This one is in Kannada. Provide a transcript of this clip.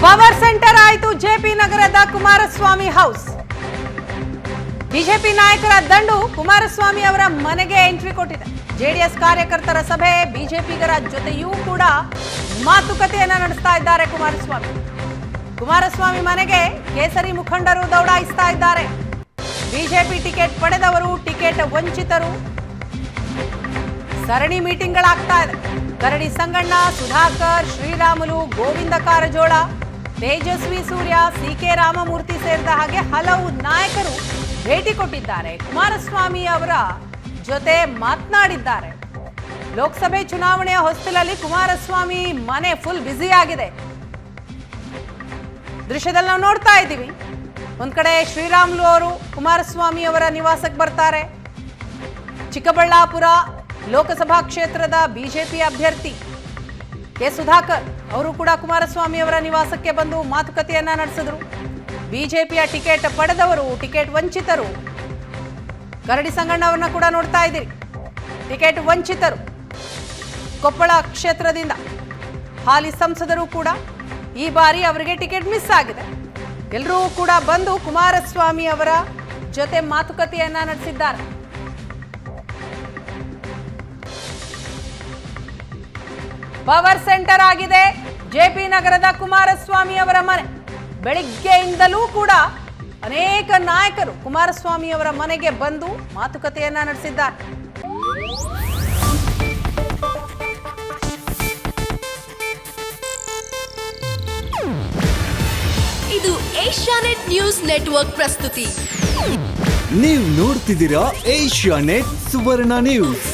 ಪವರ್ ಸೆಂಟರ್ ಆಯಿತು ಜೆಪಿ ನಗರದ ಕುಮಾರಸ್ವಾಮಿ ಹೌಸ್. ಬಿಜೆಪಿ ನಾಯಕರ ದಂಡು ಕುಮಾರಸ್ವಾಮಿ ಅವರ ಮನೆಗೆ ಎಂಟ್ರಿ ಕೊಟ್ಟಿದೆ. ಜೆಡಿಎಸ್ ಕಾರ್ಯಕರ್ತರ ಸಭೆ, ಬಿಜೆಪಿಗರ ಜೊತೆಯೂ ಕೂಡ ಮಾತುಕತೆಯನ್ನ ನಡೆಸ್ತಾ ಇದ್ದಾರೆ ಕುಮಾರಸ್ವಾಮಿ. ಕುಮಾರಸ್ವಾಮಿ ಮನೆಗೆ ಕೇಸರಿ ಮುಖಂಡರು ದೌಡಾಯಿಸ್ತಾ ಇದ್ದಾರೆ. ಬಿಜೆಪಿ ಟಿಕೆಟ್ ಪಡೆದವರು, ಟಿಕೆಟ್ ವಂಚಿತರು, ಸರಣಿ ಮೀಟಿಂಗ್ಗಳಾಗ್ತಾ ಇದೆ. ಕರಡಿ ಸಂಗಣ್ಣ, ಸುಧಾಕರ್, ಶ್ರೀರಾಮುಲು, ಗೋವಿಂದ ಕಾರಜೋಳ, ತೇಜಸ್ವಿ ಸೂರ್ಯ, ಸಿ.ಕೆ. ರಾಮಮೂರ್ತಿ ಸೇರಿದ ಹಾಗೆ ಹಲವು ನಾಯಕರು ಭೇಟಿ ಕೊಟ್ಟಿದ್ದಾರೆ. ಕುಮಾರಸ್ವಾಮಿ ಅವರ ಜೊತೆ ಮಾತನಾಡಿದ್ದಾರೆ. ಲೋಕಸಭೆ ಚುನಾವಣೆಯ ಹೊಸ್ತಿಲಲ್ಲಿ ಕುಮಾರಸ್ವಾಮಿ ಮನೆ ಫುಲ್ ಬ್ಯುಸಿ ಆಗಿದೆ. ದೃಶ್ಯದಲ್ಲಿ ನಾವು ನೋಡ್ತಾ ಇದ್ದೀವಿ. ಒಂದ್ ಕಡೆ ಶ್ರೀರಾಮುಲು ಅವರು ಕುಮಾರಸ್ವಾಮಿ ಅವರ ನಿವಾಸಕ್ಕೆ ಬರ್ತಾರೆ. ಚಿಕ್ಕಬಳ್ಳಾಪುರ ಲೋಕಸಭಾ ಕ್ಷೇತ್ರದ ಬಿಜೆಪಿ ಅಭ್ಯರ್ಥಿ ಕೆ ಸುಧಾಕರ್ ಅವರು ಕೂಡ ಕುಮಾರಸ್ವಾಮಿ ಅವರ ನಿವಾಸಕ್ಕೆ ಬಂದು ಮಾತುಕತೆಯನ್ನ ನಡೆಸಿದ್ರು. ಬಿಜೆಪಿಯ ಟಿಕೆಟ್ ಪಡೆದವರು, ಟಿಕೆಟ್ ವಂಚಿತರು, ಕರಡಿ ಸಂಗಣ್ಣ ಅವರನ್ನ ಕೂಡ ನೋಡ್ತಾ ಇದ್ದೀರಿ. ಟಿಕೆಟ್ ವಂಚಿತರು ಕೊಪ್ಪಳ ಕ್ಷೇತ್ರದಿಂದ ಹಾಲಿ ಸಂಸದರು ಕೂಡ ಈ ಬಾರಿ ಅವರಿಗೆ ಟಿಕೆಟ್ ಮಿಸ್ ಆಗಿದೆ. ಎಲ್ಲರೂ ಕೂಡ ಬಂದು ಕುಮಾರಸ್ವಾಮಿ ಅವರ ಜೊತೆ ಮಾತುಕತೆಯನ್ನ ನಡೆಸಿದ್ದಾರೆ. ಪವರ್ ಸೆಂಟರ್ ಆಗಿದೆ ಜೆಪಿ ನಗರದ ಕುಮಾರಸ್ವಾಮಿ ಅವರ ಮನೆ. ಬೆಳಿಗ್ಗೆಯಿಂದಲೂ ಕೂಡ ಅನೇಕ ನಾಯಕರು ಕುಮಾರಸ್ವಾಮಿ ಅವರ ಮನೆಗೆ ಬಂದು ಮಾತುಕತೆಯನ್ನ ನಡೆಸಿದ್ದಾರೆ. ಇದು ಏಷ್ಯಾನೆಟ್ ನ್ಯೂಸ್ ನೆಟ್ವರ್ಕ್ ಪ್ರಸ್ತುತಿ. ನೀವು ನೋಡ್ತಿದ್ದೀರಾ ಏಷ್ಯಾನೆಟ್ ಸುವರ್ಣ ನ್ಯೂಸ್.